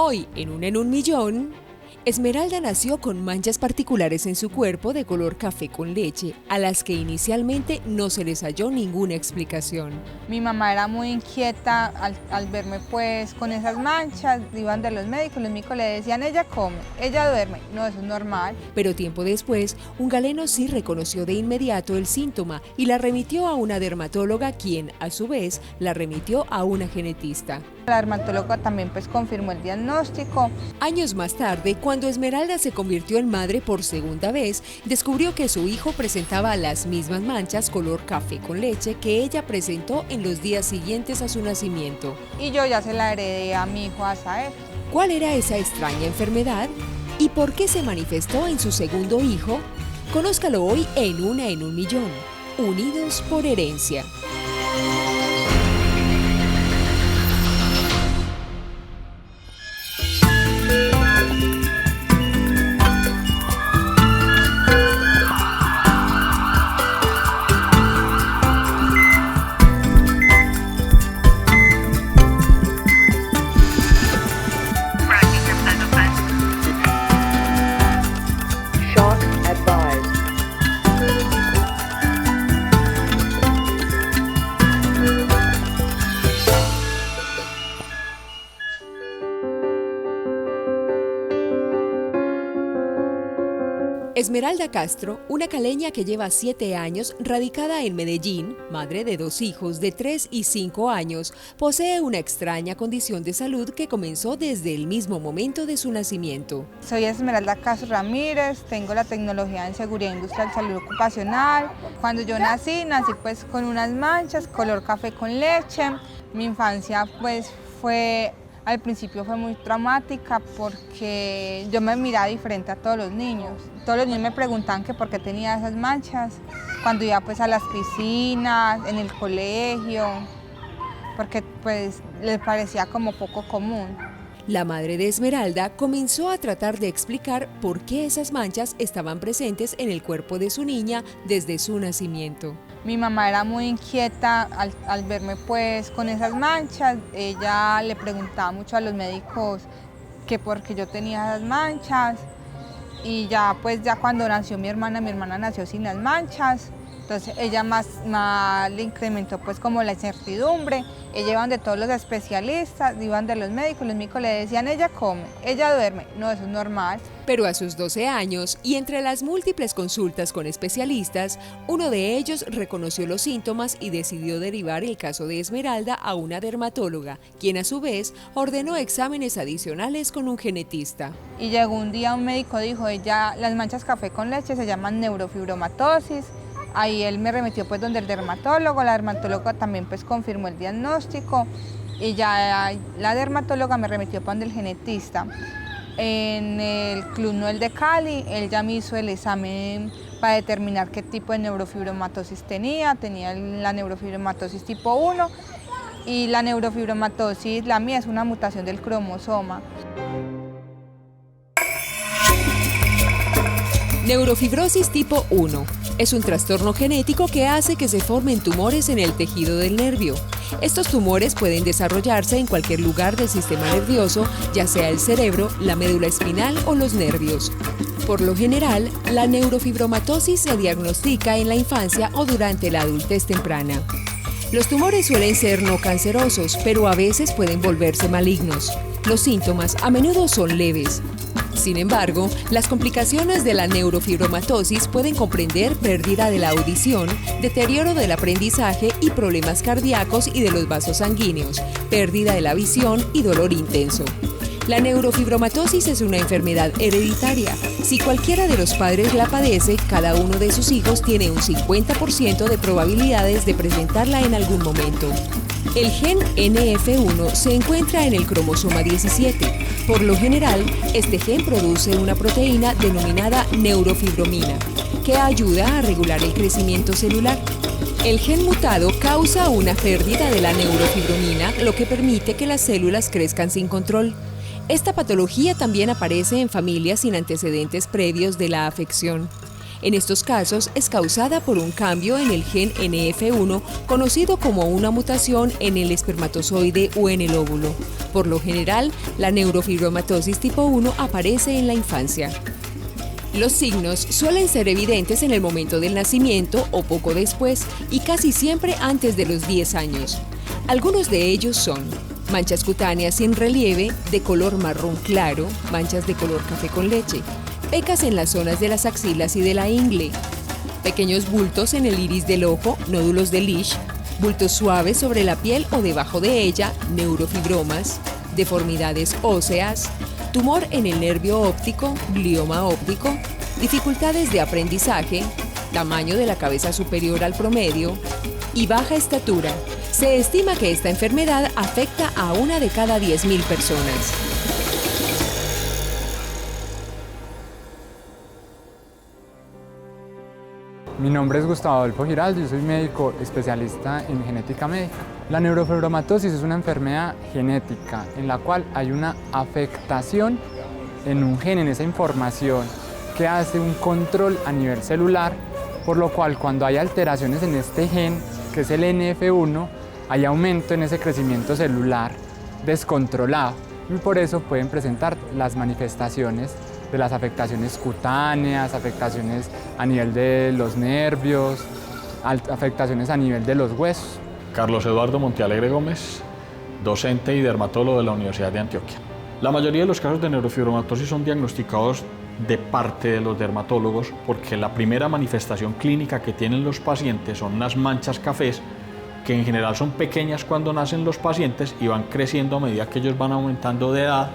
Hoy, en un millón, Esmeralda nació con manchas particulares en su cuerpo de color café con leche, a las que inicialmente no se les halló ninguna explicación. Mi mamá era muy inquieta al verme pues con esas manchas, iban de los médicos le decían, ella come, ella duerme, no, eso es normal. Pero tiempo después, un galeno sí reconoció de inmediato el síntoma y la remitió a una dermatóloga, quien, a su vez, la remitió a una genetista. La dermatóloga también pues confirmó el diagnóstico. Años más tarde, cuando Esmeralda se convirtió en madre por segunda vez, descubrió que su hijo presentaba las mismas manchas color café con leche que ella presentó en los días siguientes a su nacimiento. Y yo ya se la heredé a mi hijo Asael. ¿Cuál era esa extraña enfermedad? ¿Y por qué se manifestó en su segundo hijo? Conózcalo hoy en un millón. Unidos por herencia. Esmeralda Castro, una caleña que lleva 7 años radicada en Medellín, madre de 2 hijos de 3 y 5 años, posee una extraña condición de salud que comenzó desde el mismo momento de su nacimiento. Soy Esmeralda Castro Ramírez, tengo la tecnología en seguridad industrial y salud ocupacional. Cuando yo nací pues con unas manchas, color café con leche. Mi infancia pues al principio fue muy traumática porque yo me miraba diferente a todos los niños. Todos los niños me preguntaban que por qué tenía esas manchas cuando iba pues a las piscinas, en el colegio, porque pues les parecía como poco común. La madre de Esmeralda comenzó a tratar de explicar por qué esas manchas estaban presentes en el cuerpo de su niña desde su nacimiento. Mi mamá era muy inquieta al verme pues con esas manchas. Ella le preguntaba mucho a los médicos que por qué yo tenía esas manchas. Y ya cuando nació mi hermana nació sin las manchas. Entonces ella más le incrementó pues como la incertidumbre. Ella iban de todos los especialistas, iban de los médicos le decían, ella come, ella duerme, no, eso es normal. Pero a sus 12 años, y entre las múltiples consultas con especialistas, uno de ellos reconoció los síntomas y decidió derivar el caso de Esmeralda a una dermatóloga, quien a su vez ordenó exámenes adicionales con un genetista. Y llegó un día un médico, dijo, las manchas café con leche se llaman neurofibromatosis. Ahí él me remitió pues donde el dermatólogo, la dermatóloga también pues confirmó el diagnóstico y ya la dermatóloga me remitió para donde el genetista. En el Club Noel de Cali, él ya me hizo el examen para determinar qué tipo de neurofibromatosis tenía la neurofibromatosis tipo 1 y la neurofibromatosis, la mía es una mutación del cromosoma. Neurofibrosis tipo 1 es un trastorno genético que hace que se formen tumores en el tejido del nervio. Estos tumores pueden desarrollarse en cualquier lugar del sistema nervioso, ya sea el cerebro, la médula espinal o los nervios. Por lo general, la neurofibromatosis se diagnostica en la infancia o durante la adultez temprana. Los tumores suelen ser no cancerosos, pero a veces pueden volverse malignos. Los síntomas a menudo son leves. Sin embargo, las complicaciones de la neurofibromatosis pueden comprender pérdida de la audición, deterioro del aprendizaje y problemas cardíacos y de los vasos sanguíneos, pérdida de la visión y dolor intenso. La neurofibromatosis es una enfermedad hereditaria. Si cualquiera de los padres la padece, cada uno de sus hijos tiene un 50% de probabilidades de presentarla en algún momento. El gen NF1 se encuentra en el cromosoma 17. Por lo general, este gen produce una proteína denominada neurofibromina, que ayuda a regular el crecimiento celular. El gen mutado causa una pérdida de la neurofibromina, lo que permite que las células crezcan sin control. Esta patología también aparece en familias sin antecedentes previos de la afección. En estos casos es causada por un cambio en el gen NF1, conocido como una mutación en el espermatozoide o en el óvulo. Por lo general, la neurofibromatosis tipo 1 aparece en la infancia. Los signos suelen ser evidentes en el momento del nacimiento o poco después y casi siempre antes de los 10 años. Algunos de ellos son manchas cutáneas sin relieve, de color marrón claro, manchas de color café con leche, pecas en las zonas de las axilas y de la ingle, pequeños bultos en el iris del ojo, nódulos de Lisch, bultos suaves sobre la piel o debajo de ella, neurofibromas, deformidades óseas, tumor en el nervio óptico, glioma óptico, dificultades de aprendizaje, tamaño de la cabeza superior al promedio y baja estatura. Se estima que esta enfermedad afecta a 1 de cada 10.000 personas. Mi nombre es Gustavo Adolfo Giraldo, yo soy médico especialista en genética médica. La neurofibromatosis es una enfermedad genética en la cual hay una afectación en un gen, en esa información que hace un control a nivel celular, por lo cual cuando hay alteraciones en este gen, que es el NF1, hay aumento en ese crecimiento celular descontrolado y por eso pueden presentar las manifestaciones de las afectaciones cutáneas, afectaciones a nivel de los nervios, afectaciones a nivel de los huesos. Carlos Eduardo Montealegre Gómez, docente y dermatólogo de la Universidad de Antioquia. La mayoría de los casos de neurofibromatosis son diagnosticados de parte de los dermatólogos porque la primera manifestación clínica que tienen los pacientes son unas manchas cafés que en general son pequeñas cuando nacen los pacientes y van creciendo a medida que ellos van aumentando de edad,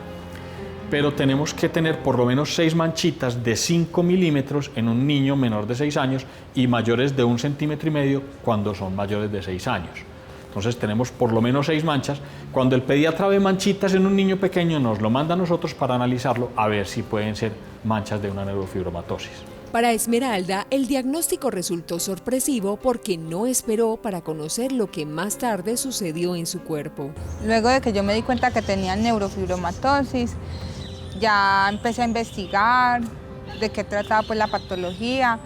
pero tenemos que tener por lo menos 6 manchitas de 5 milímetros en un niño menor de 6 años y mayores de 1,5 centímetros cuando son mayores de 6 años. Entonces tenemos por lo menos 6 manchas. Cuando el pediatra ve manchitas en un niño pequeño, nos lo manda a nosotros para analizarlo a ver si pueden ser manchas de una neurofibromatosis. Para Esmeralda, el diagnóstico resultó sorpresivo porque no esperó para conocer lo que más tarde sucedió en su cuerpo. Luego de que yo me di cuenta que tenía neurofibromatosis, ya empecé a investigar de qué trataba pues la patología,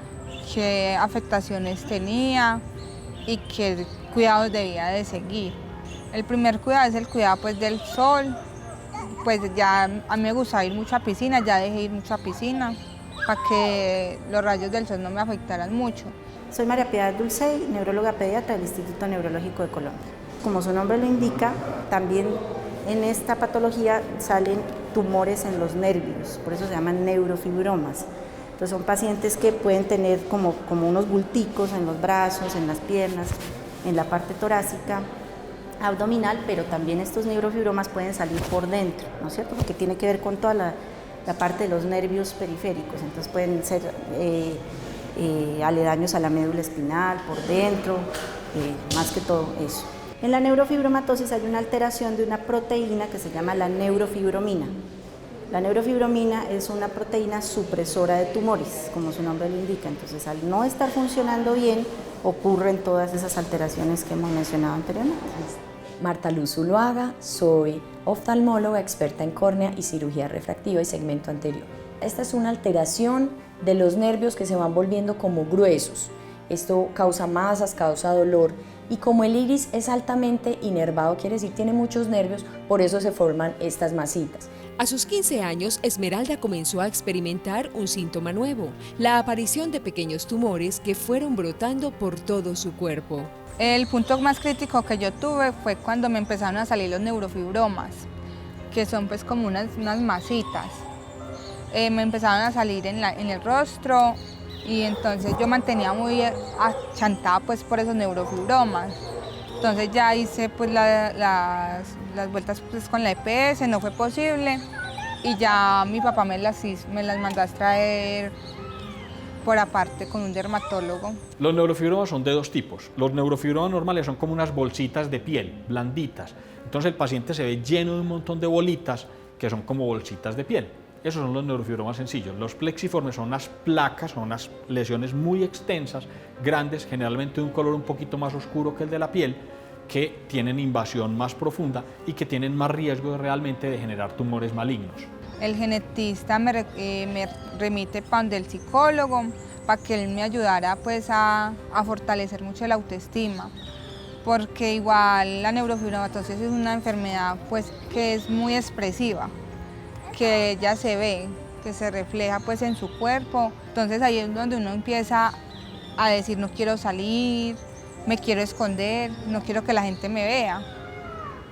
qué afectaciones tenía y qué cuidados debía de seguir. El primer cuidado es el cuidado pues del sol, pues ya a mí me gustaba ir mucho a piscina, ya dejé ir mucho a piscina para que los rayos del sol no me afectaran mucho. Soy María Piedad Dulcey, neuróloga pediatra del Instituto Neurológico de Colombia. Como su nombre lo indica, también en esta patología salen tumores en los nervios, por eso se llaman neurofibromas. Entonces son pacientes que pueden tener como unos bulticos en los brazos, en las piernas, en la parte torácica, abdominal, pero también estos neurofibromas pueden salir por dentro, ¿no es cierto? Porque tiene que ver con toda la parte de los nervios periféricos, entonces pueden ser aledaños a la médula espinal, por dentro, más que todo eso. En la neurofibromatosis hay una alteración de una proteína que se llama la neurofibromina. La neurofibromina es una proteína supresora de tumores, como su nombre lo indica, entonces al no estar funcionando bien ocurren todas esas alteraciones que hemos mencionado anteriormente. Marta Luz Zuluaga, soy oftalmóloga experta en córnea y cirugía refractiva y segmento anterior. Esta es una alteración de los nervios que se van volviendo como gruesos. Esto causa masas, causa dolor y como el iris es altamente inervado, quiere decir tiene muchos nervios, por eso se forman estas masitas. A sus 15 años, Esmeralda comenzó a experimentar un síntoma nuevo, la aparición de pequeños tumores que fueron brotando por todo su cuerpo. El punto más crítico que yo tuve fue cuando me empezaron a salir los neurofibromas, que son pues como unas masitas. Me empezaron a salir en el rostro y entonces yo mantenía muy achantada pues por esos neurofibromas. Entonces ya hice pues las vueltas pues con la EPS, no fue posible y ya mi papá me las mandó a traer por aparte con un dermatólogo. Los neurofibromas son de 2 tipos. Los neurofibromas normales son como unas bolsitas de piel, blanditas. Entonces el paciente se ve lleno de un montón de bolitas que son como bolsitas de piel. Esos son los neurofibromas sencillos. Los plexiformes son unas placas, son unas lesiones muy extensas, grandes, generalmente de un color un poquito más oscuro que el de la piel, que tienen invasión más profunda y que tienen más riesgo realmente de generar tumores malignos. El genetista me remite para donde el psicólogo, para que él me ayudara pues a fortalecer mucho la autoestima, porque igual la neurofibromatosis es una enfermedad pues que es muy expresiva, que ya se ve, que se refleja pues en su cuerpo. Entonces ahí es donde uno empieza a decir no quiero salir, me quiero esconder, no quiero que la gente me vea,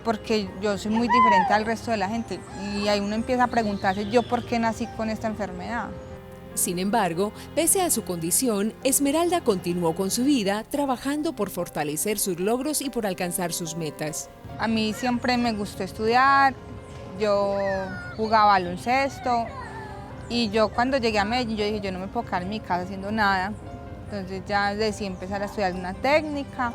porque yo soy muy diferente al resto de la gente. Y ahí uno empieza a preguntarse yo por qué nací con esta enfermedad. Sin embargo, pese a su condición, Esmeralda continuó con su vida, trabajando por fortalecer sus logros y por alcanzar sus metas. A mí siempre me gustó estudiar, yo jugaba baloncesto y yo cuando llegué a Medellín yo dije yo no me puedo quedar en mi casa haciendo nada. Entonces ya decidí empezar a estudiar una técnica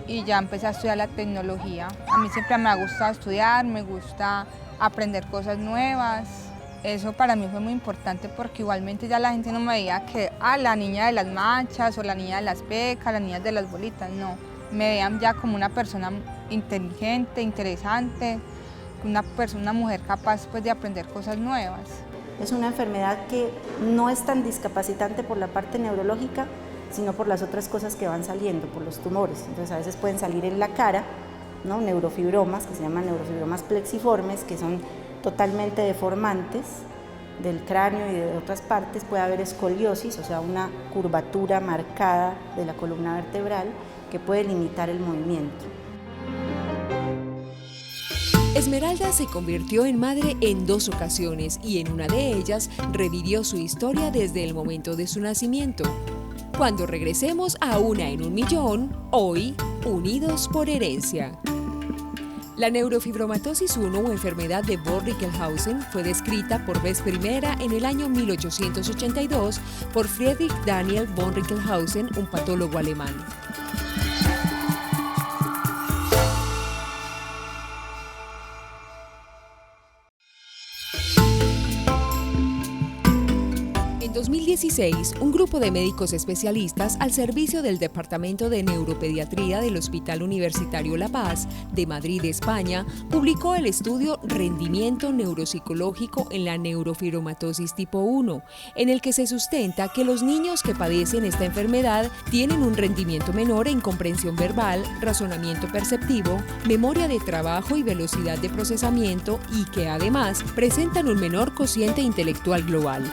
y ya empecé a estudiar la tecnología. A mí siempre me ha gustado estudiar, me gusta aprender cosas nuevas. Eso para mí fue muy importante porque igualmente ya la gente no me veía que la niña de las manchas o la niña de las pecas, la niña de las bolitas, no. Me veían ya como una persona inteligente, interesante, una mujer capaz pues, de aprender cosas nuevas. Es una enfermedad que no es tan discapacitante por la parte neurológica, sino por las otras cosas que van saliendo, por los tumores. Entonces a veces pueden salir en la cara, ¿no? Neurofibromas, que se llaman neurofibromas plexiformes, que son totalmente deformantes del cráneo y de otras partes. Puede haber escoliosis, o sea, una curvatura marcada de la columna vertebral que puede limitar el movimiento. Esmeralda se convirtió en madre en 2 ocasiones y en una de ellas revivió su historia desde el momento de su nacimiento. Cuando regresemos a Una en un Millón, hoy, unidos por herencia. La neurofibromatosis 1 o enfermedad de Vogt-Rickelhausen fue descrita por vez primera en el año 1882 por Friedrich Daniel von Rickelhausen, un patólogo alemán. En 2016, un grupo de médicos especialistas al servicio del Departamento de Neuropediatría del Hospital Universitario La Paz de Madrid, España, publicó el estudio Rendimiento Neuropsicológico en la Neurofibromatosis tipo 1, en el que se sustenta que los niños que padecen esta enfermedad tienen un rendimiento menor en comprensión verbal, razonamiento perceptivo, memoria de trabajo y velocidad de procesamiento y que además presentan un menor cociente intelectual global.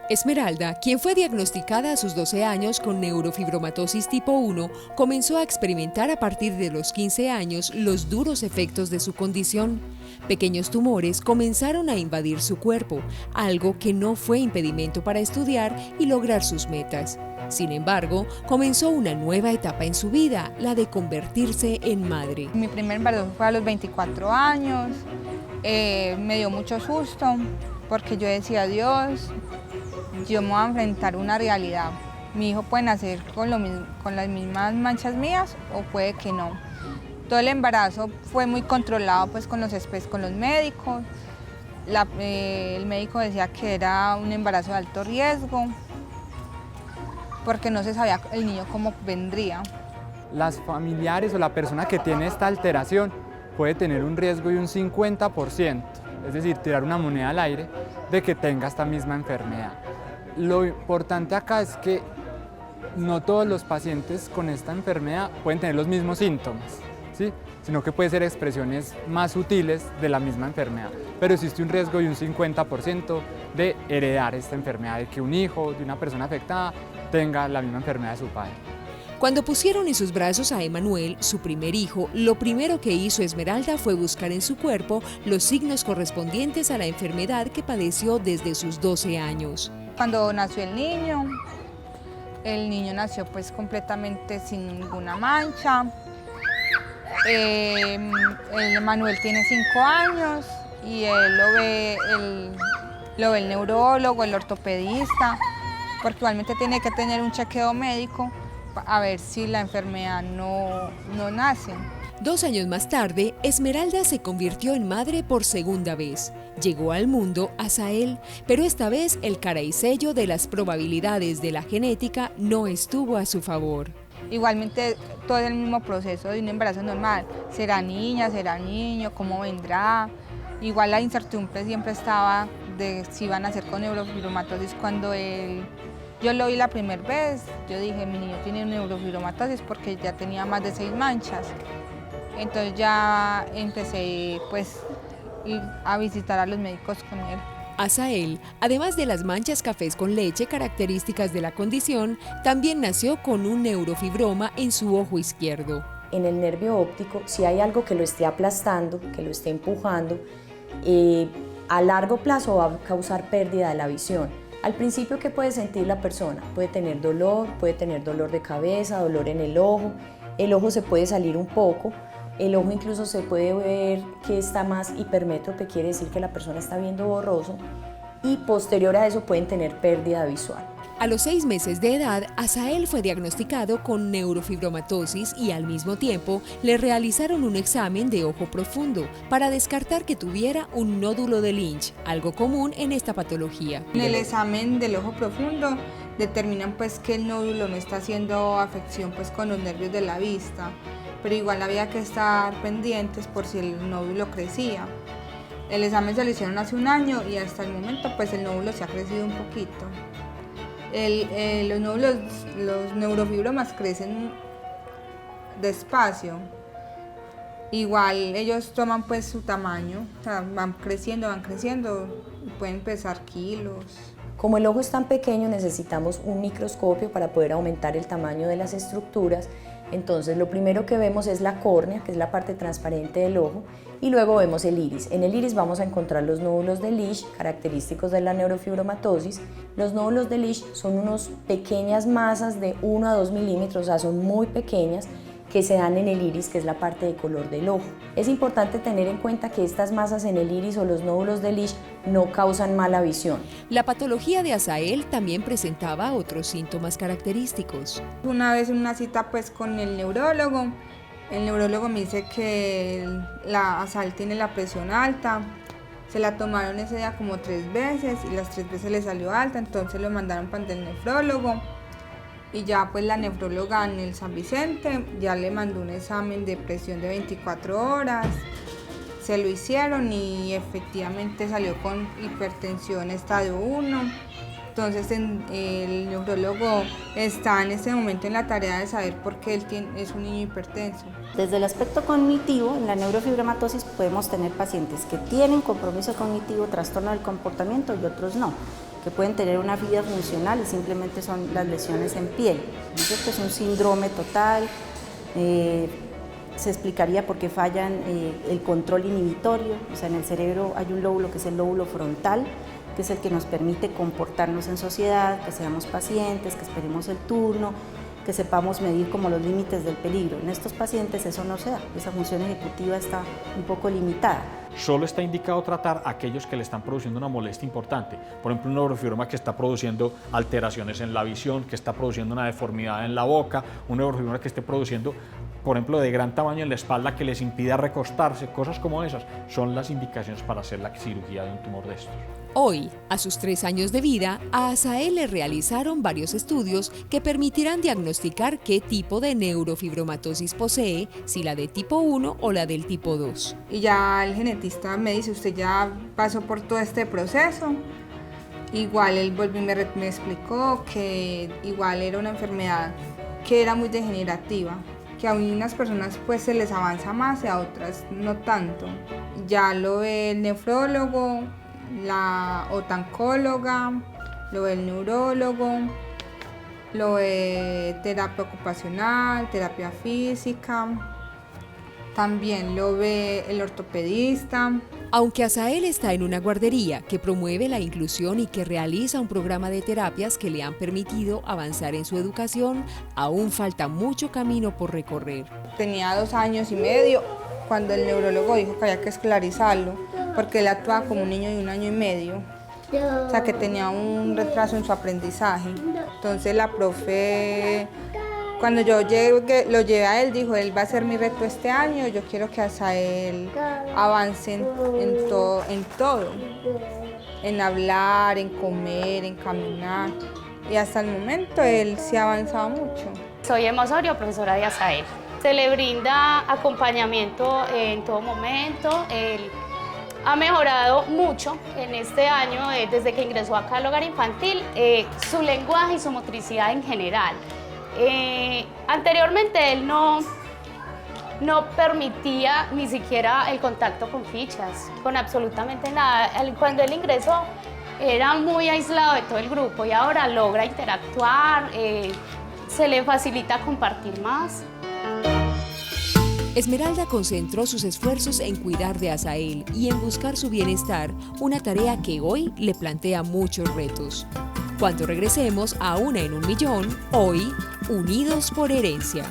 Esmeralda, quien fue diagnosticada a sus 12 años con neurofibromatosis tipo 1, comenzó a experimentar a partir de los 15 años los duros efectos de su condición. Pequeños tumores comenzaron a invadir su cuerpo, algo que no fue impedimento para estudiar y lograr sus metas. Sin embargo, comenzó una nueva etapa en su vida, la de convertirse en madre. Mi primer embarazo fue a los 24 años, me dio mucho susto porque yo decía, Dios, yo me voy a enfrentar a una realidad. Mi hijo puede nacer con las mismas manchas mías o puede que no. Todo el embarazo fue muy controlado pues, con los médicos. El médico decía que era un embarazo de alto riesgo porque no se sabía el niño cómo vendría. Las familiares o la persona que tiene esta alteración puede tener un riesgo de un 50%, es decir, tirar una moneda al aire de que tenga esta misma enfermedad. Lo importante acá es que no todos los pacientes con esta enfermedad pueden tener los mismos síntomas, ¿sí? Sino que pueden ser expresiones más sutiles de la misma enfermedad. Pero existe un riesgo de un 50% de heredar esta enfermedad, de que un hijo de una persona afectada tenga la misma enfermedad de su padre. Cuando pusieron en sus brazos a Emanuel, su primer hijo, lo primero que hizo Esmeralda fue buscar en su cuerpo los signos correspondientes a la enfermedad que padeció desde sus 12 años. Cuando nació el niño nació pues completamente sin ninguna mancha. Emanuel tiene 5 años y él lo ve el neurólogo, el ortopedista, porque igualmente tiene que tener un chequeo médico a ver si la enfermedad no nace. 2 años más tarde, Esmeralda se convirtió en madre por segunda vez. Llegó al mundo Asael, pero esta vez el cara y sello de las probabilidades de la genética no estuvo a su favor. Igualmente todo el mismo proceso de un embarazo normal. ¿Será niña, será niño? ¿Cómo vendrá? Igual la incertidumbre siempre estaba de si iban a hacer con neurofibromatosis. Cuando yo lo vi la primera vez, yo dije, mi niño tiene neurofibromatosis porque ya tenía más de 6 manchas. Entonces ya empecé pues a visitar a los médicos con él. Asael, además de las manchas cafés con leche características de la condición, también nació con un neurofibroma en su ojo izquierdo. En el nervio óptico, si hay algo que lo esté aplastando, que lo esté empujando, a largo plazo va a causar pérdida de la visión. Al principio, ¿qué puede sentir la persona? Puede tener dolor de cabeza, dolor en el ojo se puede salir un poco, el ojo incluso se puede ver que está más hipermétrope, quiere decir que la persona está viendo borroso, y posterior a eso pueden tener pérdida visual. A los 6 meses de edad, Asael fue diagnosticado con neurofibromatosis y al mismo tiempo le realizaron un examen de ojo profundo para descartar que tuviera un nódulo de Lynch, algo común en esta patología. En el examen del ojo profundo determinan pues que el nódulo no está haciendo afección pues con los nervios de la vista, pero igual había que estar pendientes por si el nódulo crecía. El examen se lo hicieron hace un año y hasta el momento pues el nódulo se ha crecido un poquito. Los neurofibromas crecen despacio. Igual ellos toman pues su tamaño, o sea, van creciendo y pueden pesar kilos. Como el ojo es tan pequeño, necesitamos un microscopio para poder aumentar el tamaño de las estructuras. Entonces lo primero que vemos es la córnea, que es la parte transparente del ojo, y luego vemos el iris. En el iris vamos a encontrar los nódulos de Lynch, característicos de la neurofibromatosis. Los nódulos de Lynch son unas pequeñas masas de 1 a 2 milímetros, o sea, son muy pequeñas, que se dan en el iris, que es la parte de color del ojo. Es importante tener en cuenta que estas masas en el iris o los nódulos de Lynch no causan mala visión. La patología de Asael también presentaba otros síntomas característicos. Una vez en una cita pues con el neurólogo me dice que la Asael tiene la presión alta. Se la tomaron ese día como 3 veces y las 3 veces le salió alta, entonces lo mandaron para el nefrólogo. Y ya pues la nefróloga en el San Vicente ya le mandó un examen de presión de 24 horas, se lo hicieron y efectivamente salió con hipertensión estadio 1. Entonces el neurólogo está en este momento en la tarea de saber por qué él es un niño hipertenso. Desde el aspecto cognitivo, en la neurofibromatosis podemos tener pacientes que tienen compromiso cognitivo, trastorno del comportamiento y otros no, que pueden tener una vida funcional y simplemente son las lesiones en piel. Esto es un síndrome total, se explicaría por qué fallan el control inhibitorio, o sea, en el cerebro hay un lóbulo que es el lóbulo frontal, que es el que nos permite comportarnos en sociedad, que seamos pacientes, que esperemos el turno, que sepamos medir como los límites del peligro. En estos pacientes eso no se da, esa función ejecutiva está un poco limitada. Solo está indicado tratar a aquellos que le están produciendo una molestia importante. Por ejemplo, un neurofibroma que está produciendo alteraciones en la visión, que está produciendo una deformidad en la boca, un neurofibroma que esté produciendo, por ejemplo, de gran tamaño en la espalda que les impida recostarse, cosas como esas, son las indicaciones para hacer la cirugía de un tumor de estos. Hoy, a sus 3 años de vida, a Asael le realizaron varios estudios que permitirán diagnosticar qué tipo de neurofibromatosis posee, si la de tipo 1 o la del tipo 2. Y ya el genetista me dice, usted ya pasó por todo este proceso. Igual él volvió y me explicó que igual era una enfermedad que era muy degenerativa, que a unas personas pues se les avanza más y a otras no tanto. Ya lo ve el nefrólogo, la otancóloga, lo ve el neurólogo, lo ve terapia ocupacional, terapia física, también lo ve el ortopedista. Aunque Asael está en una guardería que promueve la inclusión y que realiza un programa de terapias que le han permitido avanzar en su educación, aún falta mucho camino por recorrer. Tenía 2 años y medio cuando el neurólogo dijo que había que escolarizarlo, porque él actuaba como un niño de 1 año y medio, o sea que tenía un retraso en su aprendizaje. Entonces la profe, cuando yo lo llevé a él, dijo, él va a ser mi reto este año, yo quiero que Asael avance en todo, en hablar, en comer, en caminar, y hasta el momento él sí ha avanzado mucho. Soy Emma Osorio, profesora de Asael. Se le brinda acompañamiento en todo momento. ha mejorado mucho en este año, desde que ingresó acá al hogar infantil, su lenguaje y su motricidad en general. Anteriormente él no permitía ni siquiera el contacto con fichas, con absolutamente nada. Cuando él ingresó era muy aislado de todo el grupo y ahora logra interactuar, se le facilita compartir más. Esmeralda concentró sus esfuerzos en cuidar de Asael y en buscar su bienestar, una tarea que hoy le plantea muchos retos. Cuando regresemos a Una en un Millón, hoy, Unidos por Herencia.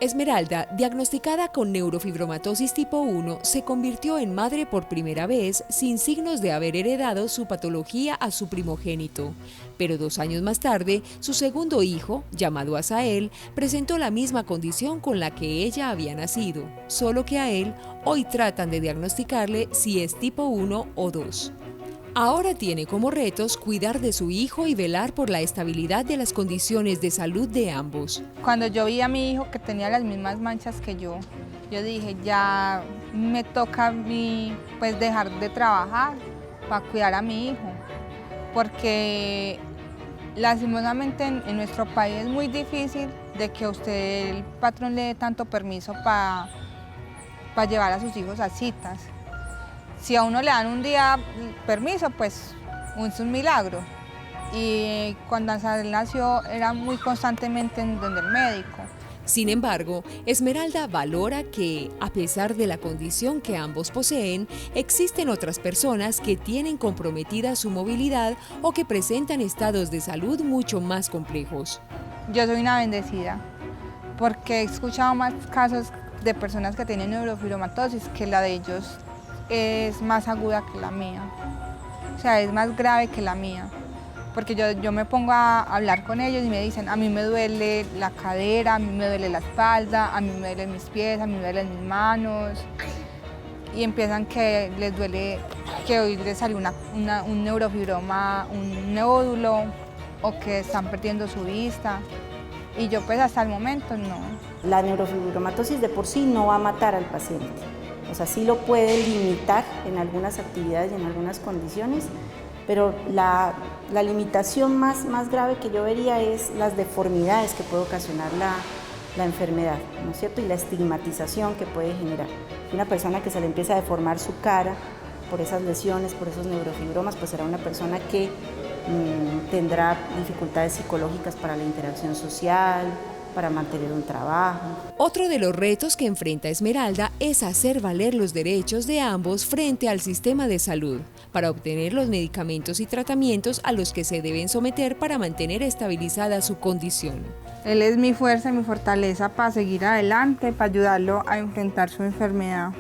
Esmeralda, diagnosticada con neurofibromatosis tipo 1, se convirtió en madre por primera vez sin signos de haber heredado su patología a su primogénito. Pero 2 años más tarde, su segundo hijo, llamado Asael, presentó la misma condición con la que ella había nacido, solo que a él hoy tratan de diagnosticarle si es tipo 1 o 2. Ahora tiene como retos cuidar de su hijo y velar por la estabilidad de las condiciones de salud de ambos. Cuando yo vi a mi hijo que tenía las mismas manchas que yo dije, ya me toca a mí pues dejar de trabajar para cuidar a mi hijo, porque lastimosamente en nuestro país es muy difícil de que a usted el patrón le dé tanto permiso para llevar a sus hijos a citas. Si a uno le dan un día permiso, pues es un milagro. Y cuando Asael nació era muy constantemente en donde el médico. Sin embargo, Esmeralda valora que, a pesar de la condición que ambos poseen, existen otras personas que tienen comprometida su movilidad o que presentan estados de salud mucho más complejos. Yo soy una bendecida, porque he escuchado más casos de personas que tienen neurofibromatosis que la de ellos es más aguda que la mía, o sea, es más grave que la mía, porque yo me pongo a hablar con ellos y me dicen, a mí me duele la cadera, a mí me duele la espalda, a mí me duelen mis pies, a mí me duelen mis manos, y empiezan que les duele, que hoy les salió un neurofibroma, un nódulo, o que están perdiendo su vista, y yo pues hasta el momento no. La neurofibromatosis de por sí no va a matar al paciente. O sea, sí lo puede limitar en algunas actividades y en algunas condiciones, pero la limitación más grave que yo vería es las deformidades que puede ocasionar la enfermedad, ¿no es cierto? Y la estigmatización que puede generar. Una persona que se le empieza a deformar su cara por esas lesiones, por esos neurofibromas, pues será una persona que tendrá dificultades psicológicas para la interacción social, para mantener un trabajo. Otro de los retos que enfrenta Esmeralda es hacer valer los derechos de ambos frente al sistema de salud, para obtener los medicamentos y tratamientos a los que se deben someter para mantener estabilizada su condición. Él es mi fuerza y mi fortaleza para seguir adelante, para ayudarlo a enfrentar su enfermedad,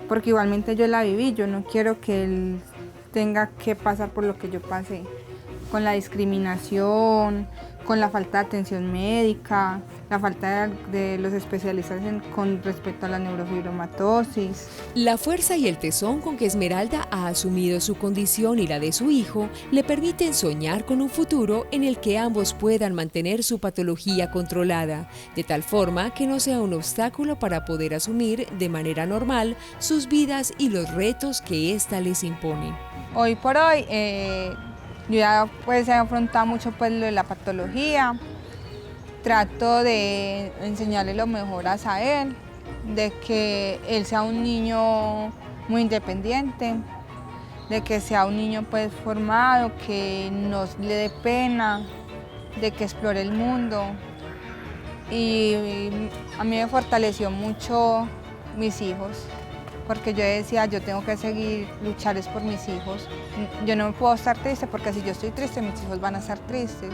porque igualmente yo la viví, yo no quiero que él tenga que pasar por lo que yo pasé, con la discriminación, con la falta de atención médica, la falta de los especialistas con respecto a la neurofibromatosis. La fuerza y el tesón con que Esmeralda ha asumido su condición y la de su hijo le permiten soñar con un futuro en el que ambos puedan mantener su patología controlada, de tal forma que no sea un obstáculo para poder asumir de manera normal sus vidas y los retos que ésta les impone. Hoy por hoy, yo ya pues he afrontado mucho pues lo de la patología, trato de enseñarle lo mejor a Asael, de que él sea un niño muy independiente, de que sea un niño pues formado, que no le dé pena, de que explore el mundo. Y a mí me fortaleció mucho mis hijos, porque yo decía, yo tengo que seguir luchar por mis hijos. Yo no puedo estar triste porque si yo estoy triste, mis hijos van a estar tristes.